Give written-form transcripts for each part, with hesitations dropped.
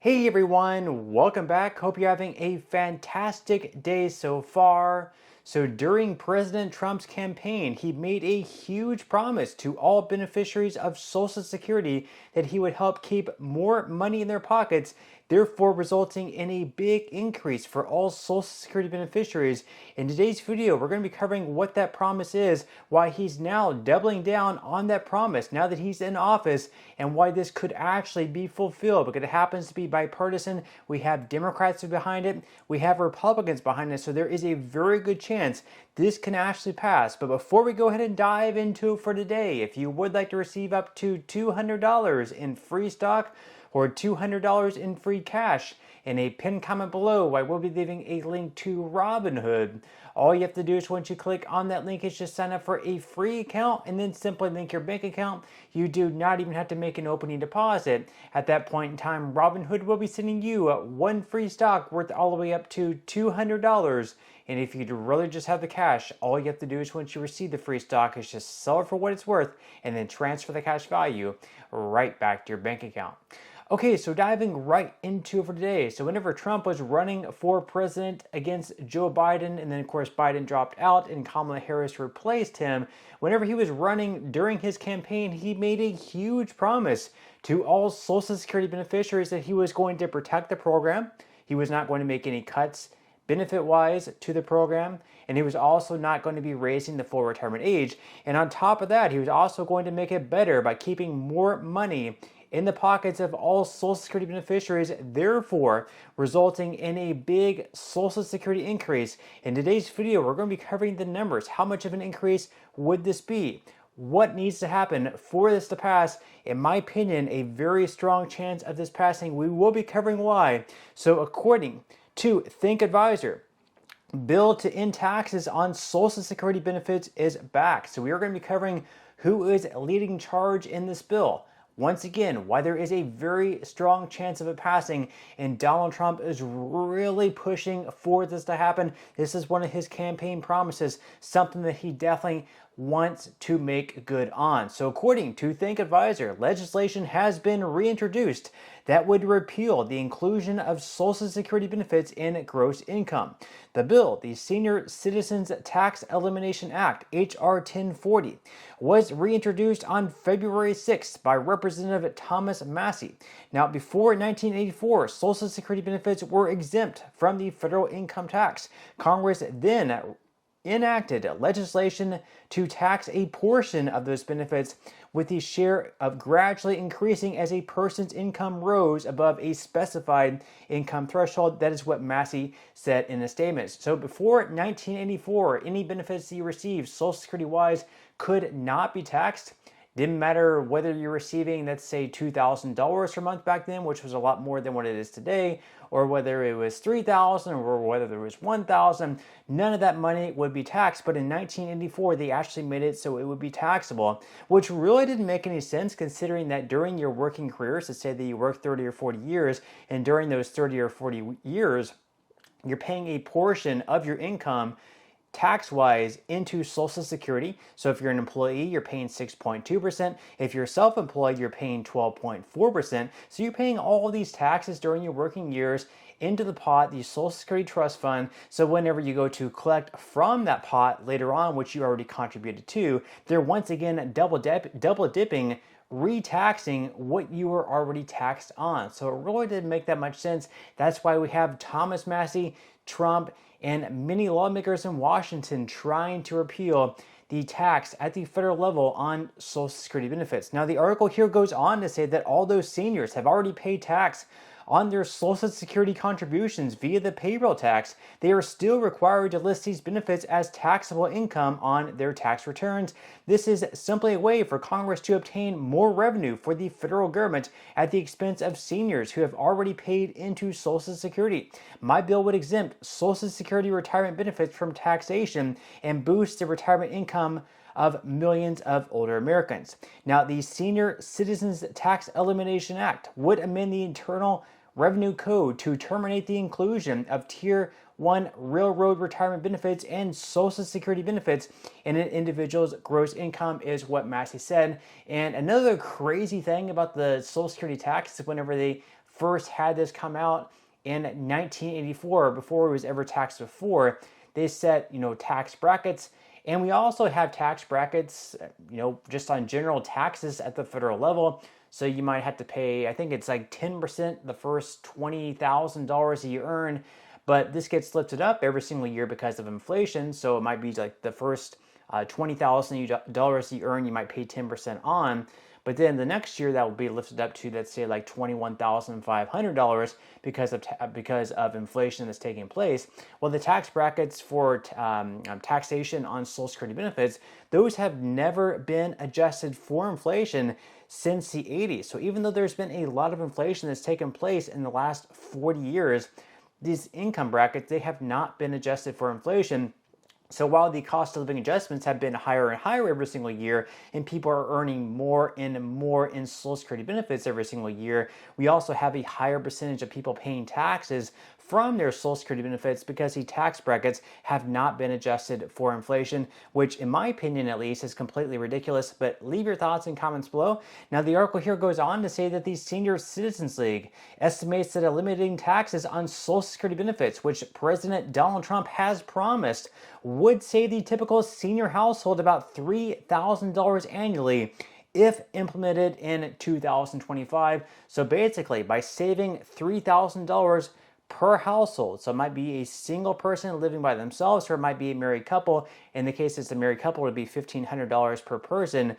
Hey everyone, welcome back. Hope you're having a fantastic day so far. So during President Trump's campaign, he made a huge promise to all beneficiaries of Social Security that he would help keep more money in their pockets, therefore resulting in a big increase for all Social Security beneficiaries. In today's video, we're going to be covering what that promise is, why he's now doubling down on that promise now that he's in office, and why this could actually be fulfilled, because it happens to be bipartisan. We have Democrats behind it, we have Republicans behind it, so there is a very good chance this can actually pass. But before we go ahead and dive into it for today, if you would like to receive up to $200 in free stock or $200 in free cash, in a pinned comment below, I will be leaving a link to Robinhood. All you have to do is once you click on that link is just sign up for a free account and then simply link your bank account. You do not even have to make an opening deposit. At that point in time, Robinhood will be sending you one free stock worth all the way up to $200. And if you really just have the cash, all you have to do is once you receive the free stock is just sell it for what it's worth and then transfer the cash value right back to your bank account. Okay, so diving right into it for today. So whenever Trump was running for president against Joe Biden, and then of course Biden dropped out and Kamala Harris replaced him, whenever he was running during his campaign, he made a huge promise to all Social Security beneficiaries that he was going to protect the program. He was not going to make any cuts benefit-wise to the program, and he was also not going to be raising the full retirement age. And on top of that, he was also going to make it better by keeping more money in the pockets of all Social Security beneficiaries, therefore resulting in a big Social Security increase. In today's video, we're going to be covering the numbers. How much of an increase would this be? What needs to happen for this to pass? In my opinion, a very strong chance of this passing. We will be covering why. So according to Think Advisor, bill to end taxes on Social Security benefits is back. So we are going to be covering who is leading charge in this bill. Once again, why there is a very strong chance of it passing, and Donald Trump is really pushing for this to happen. This is one of his campaign promises, something that he definitely wants to make good on. So according to Think Advisor, legislation has been reintroduced that would repeal the inclusion of Social Security benefits in gross income. The bill, the Senior Citizens Tax Elimination Act, H.R. 1040, was reintroduced on February 6th by Representative Thomas Massie. Now, before 1984, Social Security benefits were exempt from the federal income tax. Congress then enacted legislation to tax a portion of those benefits, with the share of gradually increasing as a person's income rose above a specified income threshold. That is what Massie said in a statement. So before 1984, any benefits that you received, Social Security wise, could not be taxed. Didn't matter whether you're receiving, let's say, $2,000 per month back then, which was a lot more than what it is today, or whether it was $3,000 or whether there was $1,000. None of that money would be taxed. But in 1984, they actually made it so it would be taxable, which really didn't make any sense considering that during your working careers, let's say that you work 30 or 40 years, and during those 30 or 40 years, you're paying a portion of your income tax-wise into Social Security. So if you're an employee, you're paying 6.2%. If you're self-employed, you're paying 12.4%. So you're paying all of these taxes during your working years into the pot, the Social Security Trust Fund. So whenever you go to collect from that pot later on, which you already contributed to, they're once again double dipping, re-taxing what you were already taxed on. So it really didn't make that much sense. That's why we have Thomas Massie, Trump, and many lawmakers in Washington trying to repeal the tax at the federal level on Social Security benefits. Now, the article here goes on to say that although seniors have already paid tax on their Social Security contributions via the payroll tax, they are still required to list these benefits as taxable income on their tax returns. This is simply a way for Congress to obtain more revenue for the federal government at the expense of seniors who have already paid into Social Security. My bill would exempt Social Security retirement benefits from taxation and boost the retirement income of millions of older Americans. Now, the Senior Citizens Tax Elimination Act would amend the Internal Revenue Code to terminate the inclusion of Tier 1 railroad retirement benefits and Social Security benefits in an individual's gross income, is what Massie said. And another crazy thing about the Social Security tax is whenever they first had this come out in 1984, before it was ever taxed before. They set, tax brackets. And we also have tax brackets, just on general taxes at the federal level. So you might have to pay, I think it's like 10% the first $20,000 you earn, but this gets lifted up every single year because of inflation. So it might be like the first $20,000 you earn, you might pay 10% on. But then the next year that will be lifted up to, let's say, like $21,500 because of inflation that's taking place. Well, the tax brackets for taxation on Social Security benefits, those have never been adjusted for inflation since the 80s. So even though there's been a lot of inflation that's taken place in the last 40 years, these income brackets, they have not been adjusted for inflation. So while the cost of living adjustments have been higher and higher every single year, and people are earning more and more in Social Security benefits every single year, we also have a higher percentage of people paying taxes from their Social Security benefits because the tax brackets have not been adjusted for inflation, which in my opinion at least is completely ridiculous. But leave your thoughts and comments below. Now the article here goes on to say that the Senior Citizens League estimates that eliminating taxes on Social Security benefits, which President Donald Trump has promised, would save the typical senior household about $3,000 annually if implemented in 2025. So basically, by saving $3,000 per household, so it might be a single person living by themselves, or it might be a married couple. In the case it's a married couple, it would be $1,500 per person.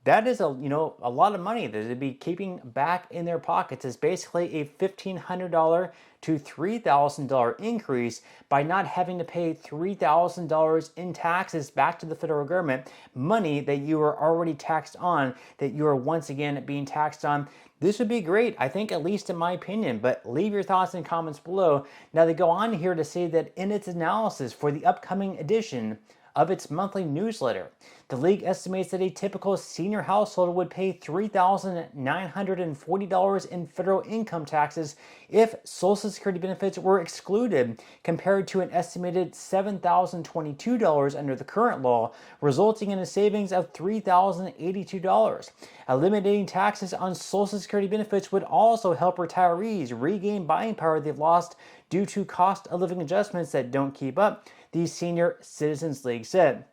That is a lot of money that they'd be keeping back in their pockets. Is basically a $1,500 to $3,000 increase by not having to pay $3,000 in taxes back to the federal government, money that you are already taxed on, that you are once again being taxed on. This would be great, I think, at least in my opinion, but leave your thoughts and comments below. Now they go on here to say that in its analysis for the upcoming edition of its monthly newsletter, the league estimates that a typical senior household would pay $3,940 in federal income taxes if Social Security benefits were excluded, compared to an estimated $7,022 under the current law, resulting in a savings of $3,082. Eliminating taxes on Social Security benefits would also help retirees regain buying power they've lost due to cost of living adjustments that don't keep up, the Senior Citizens League said.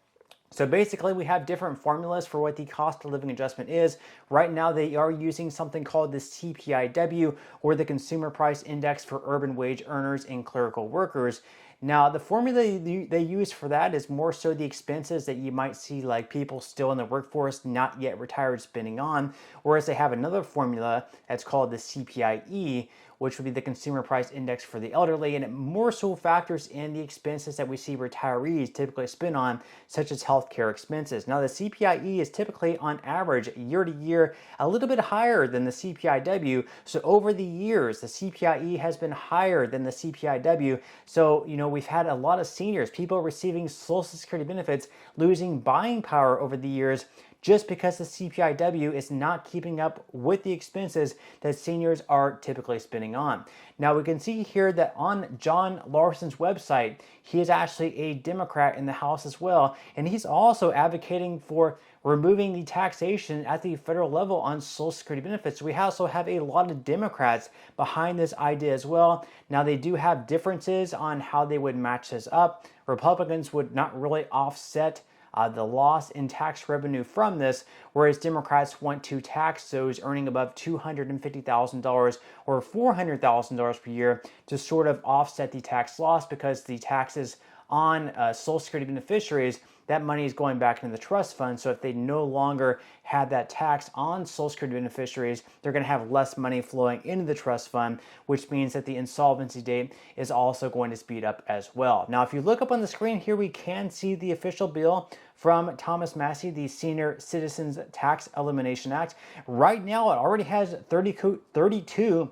So basically, we have different formulas for what the cost of living adjustment is. Right now, they are using something called the CPIW, or the Consumer Price Index for urban wage earners and clerical workers. Now, the formula they use for that is more so the expenses that you might see, like people still in the workforce, not yet retired, spending on, whereas they have another formula that's called the CPIE, which would be the Consumer Price Index for the elderly, and it more so factors in the expenses that we see retirees typically spend on, such as healthcare expenses. Now, the CPIE is typically, on average, year to year, a little bit higher than the CPIW. So over the years, the CPIE has been higher than the CPIW. So, we've had a lot of seniors, people receiving Social Security benefits, losing buying power over the years, just because the CPIW is not keeping up with the expenses that seniors are typically spending on. Now, we can see here that on John Larson's website, he is actually a Democrat in the House as well, and he's also advocating for removing the taxation at the federal level on Social Security benefits. We also have a lot of Democrats behind this idea as well. Now, they do have differences on how they would match this up. Republicans would not really offset the loss in tax revenue from this, whereas Democrats want to tax those earning above $250,000 or $400,000 per year to sort of offset the tax loss, because the taxes on Social Security beneficiaries, that money is going back into the trust fund. So if they no longer have that tax on Social Security beneficiaries, they're going to have less money flowing into the trust fund, which means that the insolvency date is also going to speed up as well. Now, if you look up on the screen here, we can see the official bill from Thomas Massie, the Senior Citizens Tax Elimination Act. Right now, it already has 32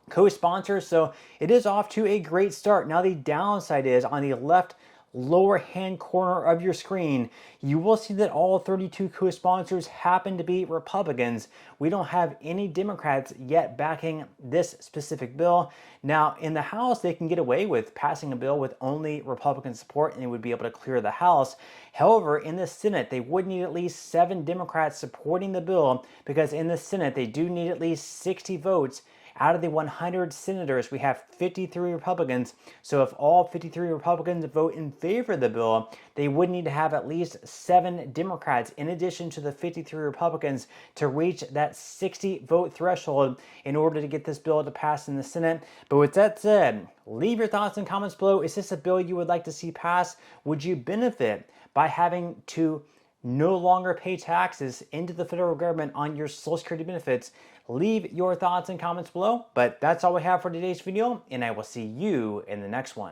co-sponsors, so it is off to a great start. Now, the downside is on the left lower hand corner of your screen, you will see that all 32 co-sponsors happen to be Republicans. We don't have any Democrats yet backing this specific bill. Now, in the House, they can get away with passing a bill with only Republican support, and it would be able to clear the House. However, in the Senate, they would need at least 7 Democrats supporting the bill, because in the Senate, they do need at least 60 votes. Out of the 100 senators, we have 53 Republicans. So if all 53 Republicans vote in favor of the bill, they would need to have at least 7 Democrats in addition to the 53 Republicans to reach that 60 vote threshold in order to get this bill to pass in the Senate. But with that said, leave your thoughts and comments below. Is this a bill you would like to see pass? Would you benefit by having to no longer pay taxes into the federal government on your Social Security benefits? Leave your thoughts and comments below. But that's all we have for today's video, and I will see you in the next one.